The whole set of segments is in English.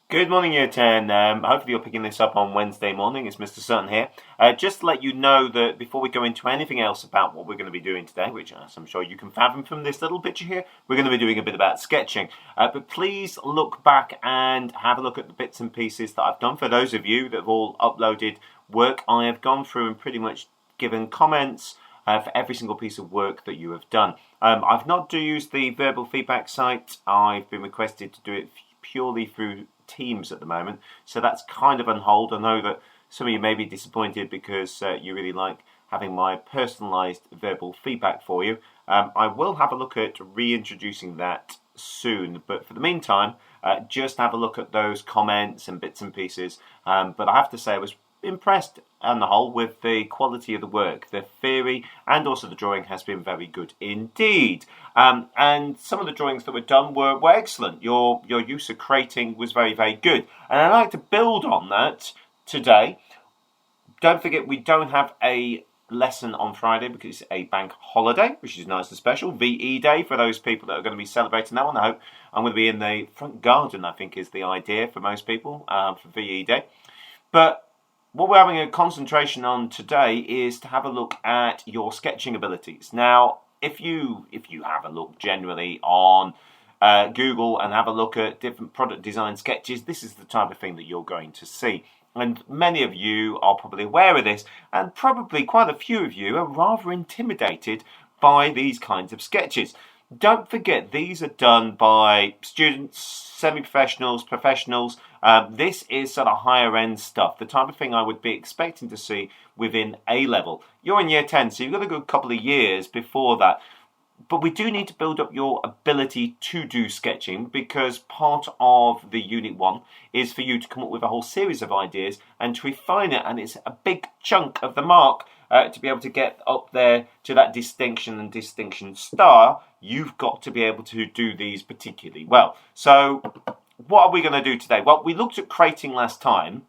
Good morning, Year 10. Hopefully you're picking this up on Wednesday morning. It's Mr. Sutton here. Just to let you know that before we go into anything else about what we're going to be doing today, which as I'm sure you can fathom from this little picture here, we're going to be doing a bit about sketching. But please look back and have a look at the bits and pieces that I've done. For those of you that have all uploaded work, I have gone through and pretty much given comments for every single piece of work that you have done. I've not used the verbal feedback site. I've been requested to do it purely through Teams at the moment, so that's kind of on hold. I know that some of you may be disappointed because you really like having my personalised verbal feedback for you. I will have a look at reintroducing that soon, but for the meantime, just have a look at those comments and bits and pieces. But I have to say I was impressed on the whole with the quality of the work. The theory and also the drawing has been very good indeed. And some of the drawings that were done were excellent. Your use of crating was very, very good. And I'd like to build on that today. Don't forget we don't have a lesson on Friday because it's a bank holiday, which is nice and special. VE Day for those people that are going to be celebrating that one. I hope I'm going to be in the front garden, I think is the idea for most people for VE Day. But what we're having a concentration on today is to have a look at your sketching abilities. Now, if you have a look generally on Google and have a look at different product design sketches, this is the type of thing that you're going to see. And many of you are probably aware of this, and probably quite a few of you are rather intimidated by these kinds of sketches. Don't forget, these are done by students, semi-professionals, professionals. This is sort of higher end stuff, the type of thing I would be expecting to see within A-level. You're in Year 10, so you've got a good couple of years before that. But we do need to build up your ability to do sketching, because part of the Unit 1 is for you to come up with a whole series of ideas and to refine it, and it's a big chunk of the mark to be able to get up there to that distinction and distinction star. You've got to be able to do these particularly well. So what are we going to do today? Well, we looked at crating last time,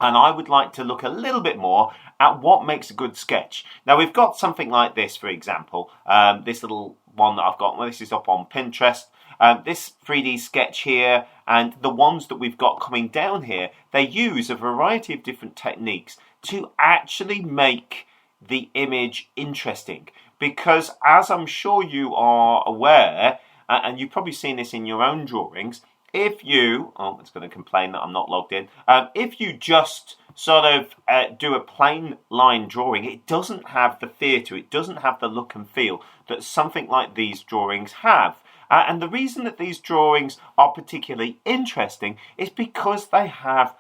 and I would like to look a little bit more at what makes a good sketch. Now, we've got something like this, for example. This little one that I've got, well, this is up on Pinterest. This 3D sketch here, and the ones that we've got coming down here, they use a variety of different techniques to actually make the image interesting. Because as I'm sure you are aware, and you've probably seen this in your own drawings, if you, it's going to complain that I'm not logged in, if you just sort of do a plain line drawing, it doesn't have the theatre, it doesn't have the look and feel that something like these drawings have. And the reason that these drawings are particularly interesting is because they have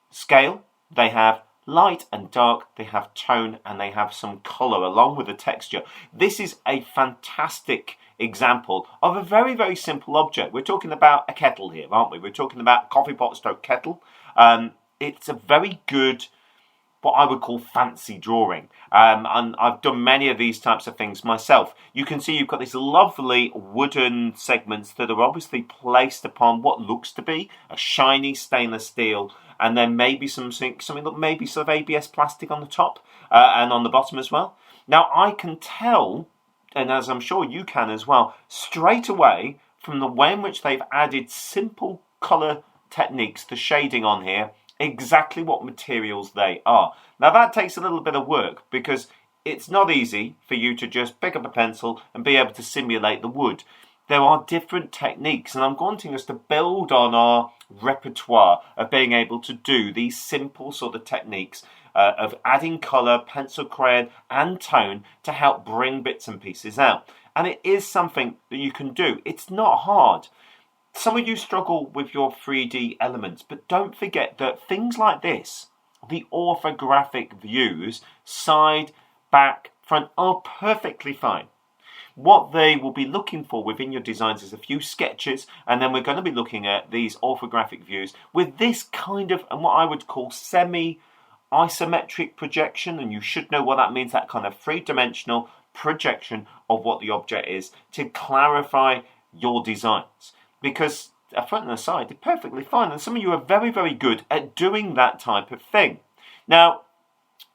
scale, they have light and dark, they have tone, and they have some colour along with the texture. This is a fantastic example of a very, very simple object. We're talking about a kettle here, aren't we? We're talking about coffee pot stroke kettle. It's a very good, what I would call fancy drawing. And I've done many of these types of things myself. You can see you've got these lovely wooden segments that are obviously placed upon what looks to be a shiny stainless steel, and then maybe something that maybe sort of ABS plastic on the top and on the bottom as well. Now, I can tell, and as I'm sure you can as well, straight away from the way in which they've added simple colour techniques, the shading on here, exactly what materials they are. Now, that takes a little bit of work because it's not easy for you to just pick up a pencil and be able to simulate the wood. There are different techniques, and I'm wanting us to build on our repertoire of being able to do these simple sort of techniques of adding colour, pencil, crayon and tone to help bring bits and pieces out. And it is something that you can do. It's not hard. Some of you struggle with your 3D elements, but don't forget that things like this, the orthographic views, side, back, front, are perfectly fine. What they will be looking for within your designs is a few sketches, and then we're going to be looking at these orthographic views with this kind of, and what I would call semi-isometric projection, and you should know what that means, that kind of three-dimensional projection of what the object is to clarify your designs. Because a front and a side are perfectly fine, and some of you are very, very good at doing that type of thing. Now,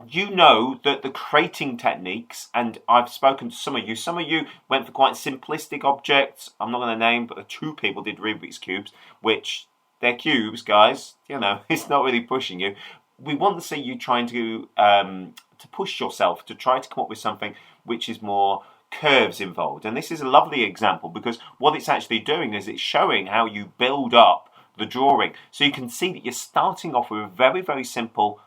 you know that the crating techniques, and I've spoken to some of you went for quite simplistic objects. I'm not going to name, but the two people did Rubik's Cubes, which they're cubes, guys. You know, it's not really pushing you. We want to see you trying to push yourself to try to come up with something which is more curves involved. And this is a lovely example because what it's actually doing is it's showing how you build up the drawing. So you can see that you're starting off with very, very simple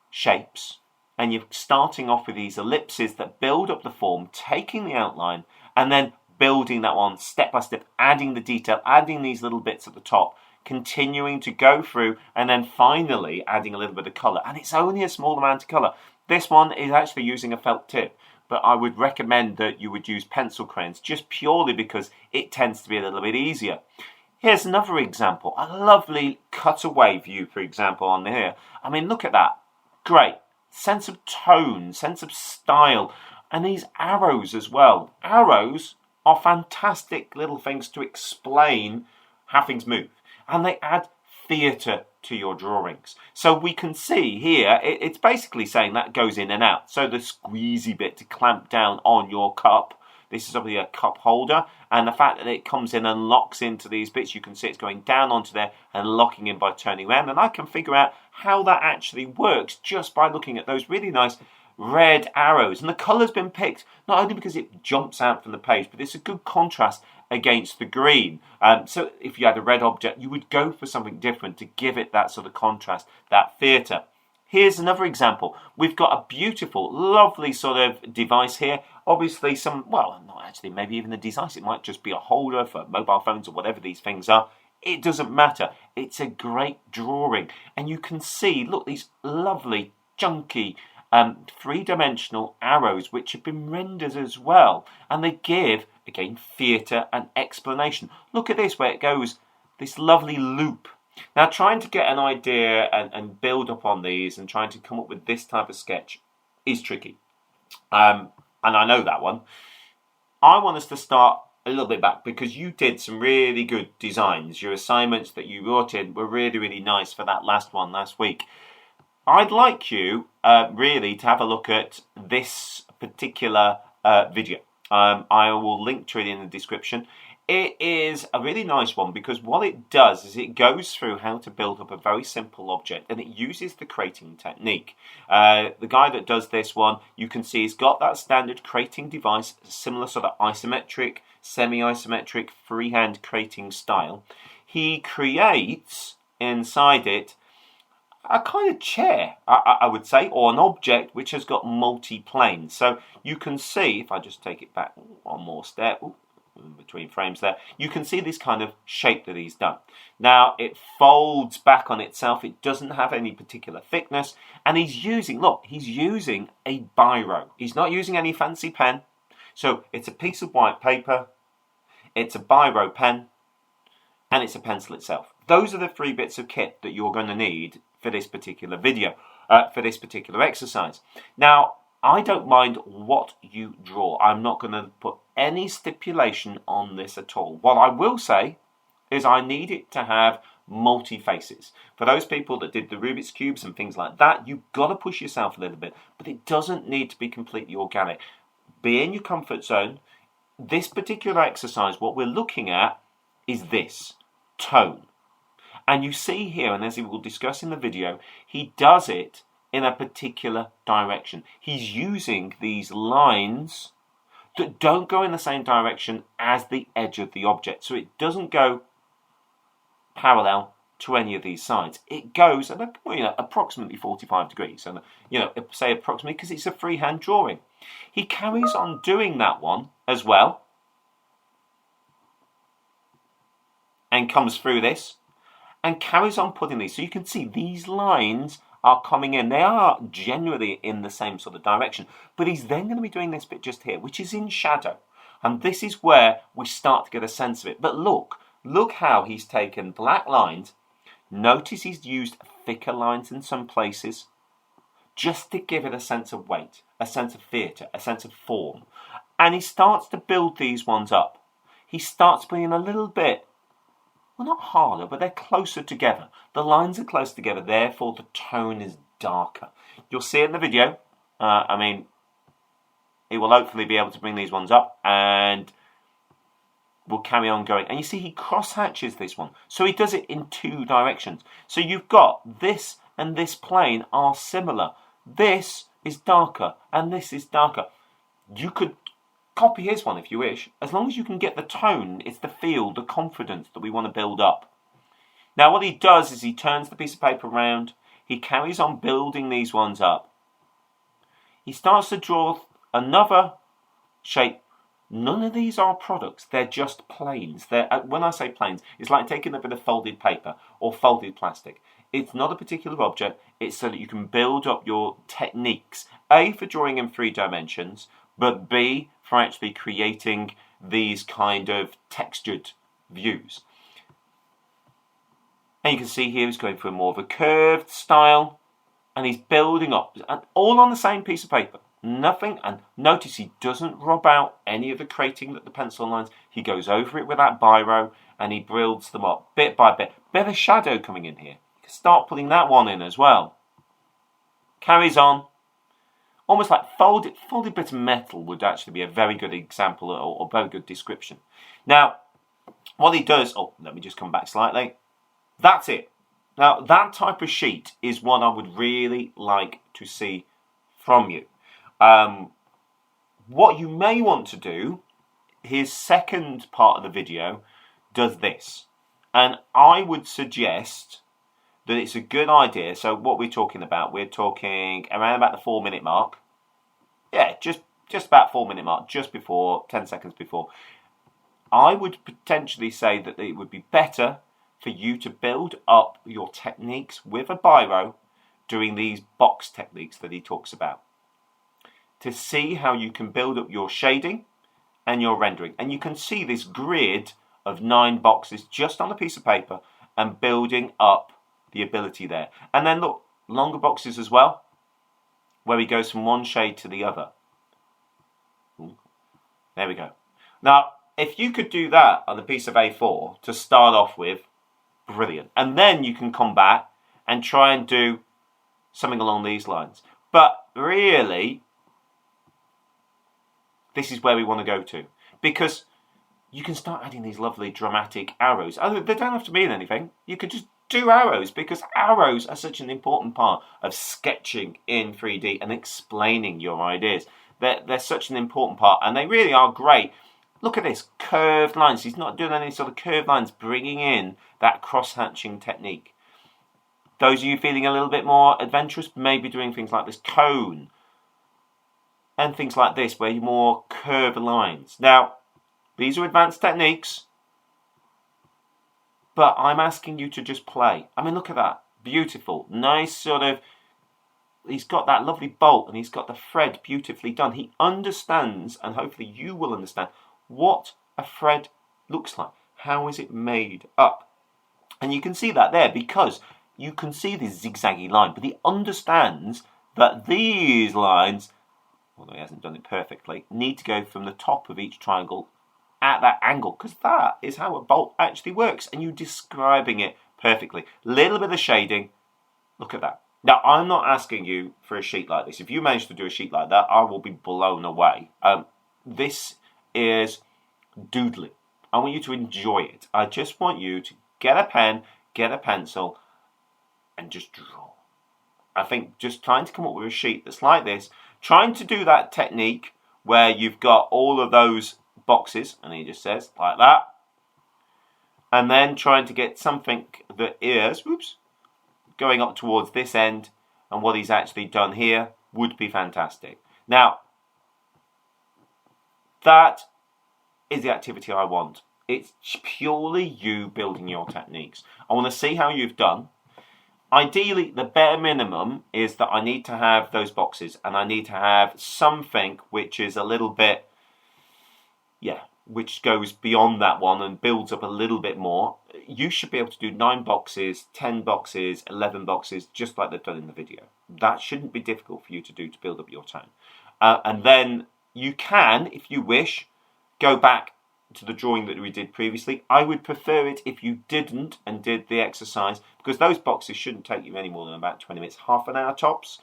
shapes, and you're starting off with these ellipses that build up the form, taking the outline and then building that one step by step, adding the detail, adding these little bits at the top, continuing to go through, and then finally adding a little bit of colour. And it's only a small amount of colour. This one is actually using a felt tip, but I would recommend that you would use pencil crayons just purely because it tends to be a little bit easier. Here's another example, a lovely cutaway view, for example, on here. I mean, look at that. Great. Sense of tone, sense of style, and these arrows as well. Arrows are fantastic little things to explain how things move, and they add theatre to your drawings. So we can see here, it's basically saying that goes in and out. So the squeezy bit to clamp down on your cup. This is obviously a cup holder, and the fact that it comes in and locks into these bits, you can see it's going down onto there and locking in by turning around. And I can figure out how that actually works just by looking at those really nice red arrows. And the colour's been picked not only because it jumps out from the page, but it's a good contrast against the green. So if you had a red object, you would go for something different to give it that sort of contrast, that theatre. Here's another example. We've got a beautiful, lovely sort of device here. Obviously well, not actually, maybe even a device. It might just be a holder for mobile phones or whatever these things are. It doesn't matter. It's a great drawing. And you can see, look, these lovely, chunky, three-dimensional arrows which have been rendered as well. And they give, again, theatre and explanation. Look at this, where it goes, this lovely loop. Now, trying to get an idea and build up on these and trying to come up with this type of sketch is tricky. And I know that one. I want us to start a little bit back because you did some really good designs. Your assignments that you brought in were really, really nice for that last one last week. I'd like you really to have a look at this particular video. I will link to it in the description. It is a really nice one because what it does is it goes through how to build up a very simple object, and it uses the crating technique. The guy that does this one, you can see he's got that standard crating device, similar sort of isometric, semi-isometric, freehand crating style. He creates inside it a kind of chair, I would say, or an object which has got multi-planes. So you can see, if I just take it back one more step, between frames there, you can see this kind of shape that he's done. Now it folds back on itself, it doesn't have any particular thickness, and he's using a biro. He's not using any fancy pen, so it's a piece of white paper, it's a biro pen, and it's a pencil itself. Those are the three bits of kit that you're going to need for this particular video, for this particular exercise. Now, I don't mind what you draw. I'm not going to put any stipulation on this at all. What I will say is I need it to have multi-faces. For those people that did the Rubik's Cubes and things like that, you've got to push yourself a little bit, but it doesn't need to be completely organic. Be in your comfort zone. This particular exercise, what we're looking at is this, tone. And you see here, and as we will discuss in the video, he does it in a particular direction. He's using these lines that don't go in the same direction as the edge of the object. So it doesn't go parallel to any of these sides. It goes at approximately 45 degrees. And say approximately because it's a freehand drawing. He carries on doing that one as well. And comes through this. And carries on putting these. So you can see these lines are coming in. They are generally in the same sort of direction. But he's then going to be doing this bit just here, which is in shadow. And this is where we start to get a sense of it. But look how he's taken black lines. Notice he's used thicker lines in some places just to give it a sense of weight, a sense of theatre, a sense of form. And he starts to build these ones up. He starts putting a little bit, well, not harder, but they're closer together. The lines are close together, therefore the tone is darker. You'll see it in the video. He will hopefully be able to bring these ones up, and will carry on going. And you see he cross-hatches this one. So he does it in 2 directions. So you've got this and this plane are similar. This is darker and this is darker. You could copy his one if you wish, as long as you can get the tone, it's the feel, the confidence that we want to build up. Now what he does is he turns the piece of paper around, he carries on building these ones up. He starts to draw another shape. None of these are products, they're just planes. When I say planes, it's like taking a bit of folded paper or folded plastic. It's not a particular object, it's so that you can build up your techniques. A, for drawing in 3 dimensions, but B, for actually creating these kind of textured views. And you can see here he's going for more of a curved style, and he's building up, and all on the same piece of paper. Nothing, and notice he doesn't rub out any of the creating that the pencil lines. He goes over it with that biro, and he builds them up bit by bit. Bit of a shadow coming in here. You can start putting that one in as well. Carries on. Almost like folded bit of metal would actually be a very good example or very good description. Now, what he does, let me just come back slightly. That's it. Now, that type of sheet is what I would really like to see from you. What you may want to do, his second part of the video does this. And I would suggest that it's a good idea. So what we're talking about, we're talking around about the 4-minute mark. Yeah, just about 4-minute mark, just before, 10 seconds before. I would potentially say that it would be better for you to build up your techniques with a biro doing these box techniques that he talks about, to see how you can build up your shading and your rendering. And you can see this grid of 9 boxes just on a piece of paper and building up the ability there. And then look, longer boxes as well, where he goes from one shade to the other. Ooh, there we go. Now, if you could do that on a piece of A4 to start off with, brilliant. And then you can come back and try and do something along these lines. But really, this is where we want to go to, because you can start adding these lovely dramatic arrows. They don't have to mean anything. You could just do arrows, because arrows are such an important part of sketching in 3D and explaining your ideas. They're such an important part, and they really are great. Look at this, curved lines. He's not doing any sort of curved lines, bringing in that cross-hatching technique. Those of you feeling a little bit more adventurous, maybe doing things like this cone and things like this, where you're more curved lines. Now, these are advanced techniques, but I'm asking you to just play. I mean, look at that. Beautiful. Nice sort of, he's got that lovely bolt and he's got the thread beautifully done. He understands, and hopefully you will understand, what a thread looks like. How is it made up? And you can see that there, because you can see this zigzaggy line, but he understands that these lines, although he hasn't done it perfectly, need to go from the top of each triangle at that angle, because that is how a bolt actually works, and you're describing it perfectly. Little bit of shading. Look at that. Now, I'm not asking you for a sheet like this. If you manage to do a sheet like that, I will be blown away. This is doodling. I want you to enjoy it. I just want you to get a pen, get a pencil, and just draw. I think just trying to come up with a sheet that's like this, trying to do that technique where you've got all of those boxes, and he just says, like that, and then trying to get something that is, going up towards this end, and what he's actually done here would be fantastic. Now, that is the activity I want. It's purely you building your techniques. I want to see how you've done. Ideally, the bare minimum is that I need to have those boxes, and I need to have something which is a little bit, which goes beyond that one and builds up a little bit more. You should be able to do 9 boxes, 10 boxes, 11 boxes, just like they've done in the video. That shouldn't be difficult for you to do to build up your tone. And then you can, if you wish, go back to the drawing that we did previously. I would prefer it if you didn't and did the exercise, because those boxes shouldn't take you any more than about 20 minutes, half an hour tops.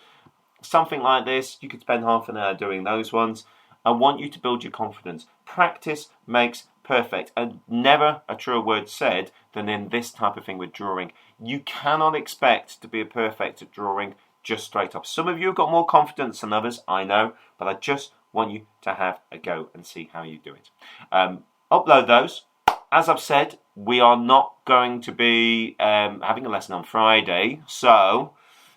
Something like this, you could spend half an hour doing those ones. I want you to build your confidence. Practice makes perfect. And never a truer word said than in this type of thing with drawing. You cannot expect to be a perfect at drawing just straight up. Some of you have got more confidence than others, I know, but I just want you to have a go and see how you do it. Upload those. As I've said, we are not going to be having a lesson on Friday, so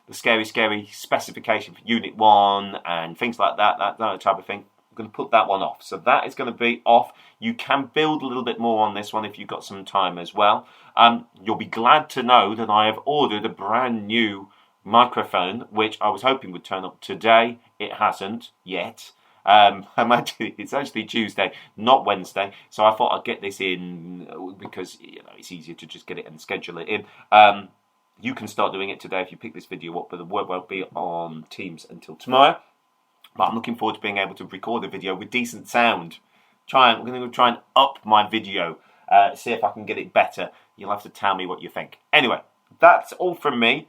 the scary specification for Unit 1 and things like that type of thing, I'm going to put that one off. So that is going to be off. You can build a little bit more on this one if you've got some time as well. You'll be glad to know that I have ordered a brand new microphone, which I was hoping would turn up today. It hasn't yet. It's actually Tuesday, not Wednesday, so I thought I'd get this in because it's easier to just get it and schedule it in. You can start doing it today if you pick this video up, but the work won't be on Teams until tomorrow. But I'm looking forward to being able to record a video with decent sound. I'm going to try and up my video, see if I can get it better. You'll have to tell me what you think. Anyway, that's all from me.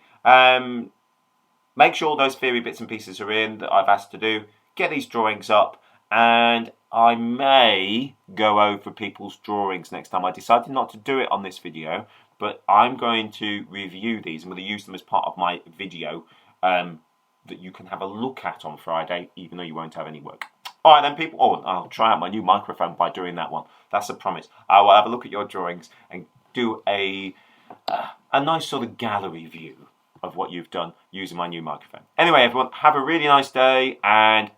Make sure all those theory bits and pieces are in that I've asked to do. Get these drawings up, and I may go over people's drawings next time. I decided not to do it on this video, but I'm going to review these. I'm going to use them as part of my video that you can have a look at on Friday, even though you won't have any work. All right then, people. Oh, I'll try out my new microphone by doing that one. That's a promise. I will have a look at your drawings and do a nice sort of gallery view of what you've done using my new microphone. Anyway, everyone, have a really nice day and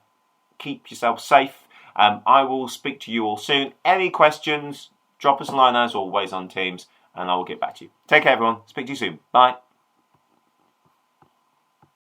keep yourself safe. I will speak to you all soon. Any questions, drop us a line as always on Teams, and I will get back to you. Take care, everyone. Speak to you soon. Bye.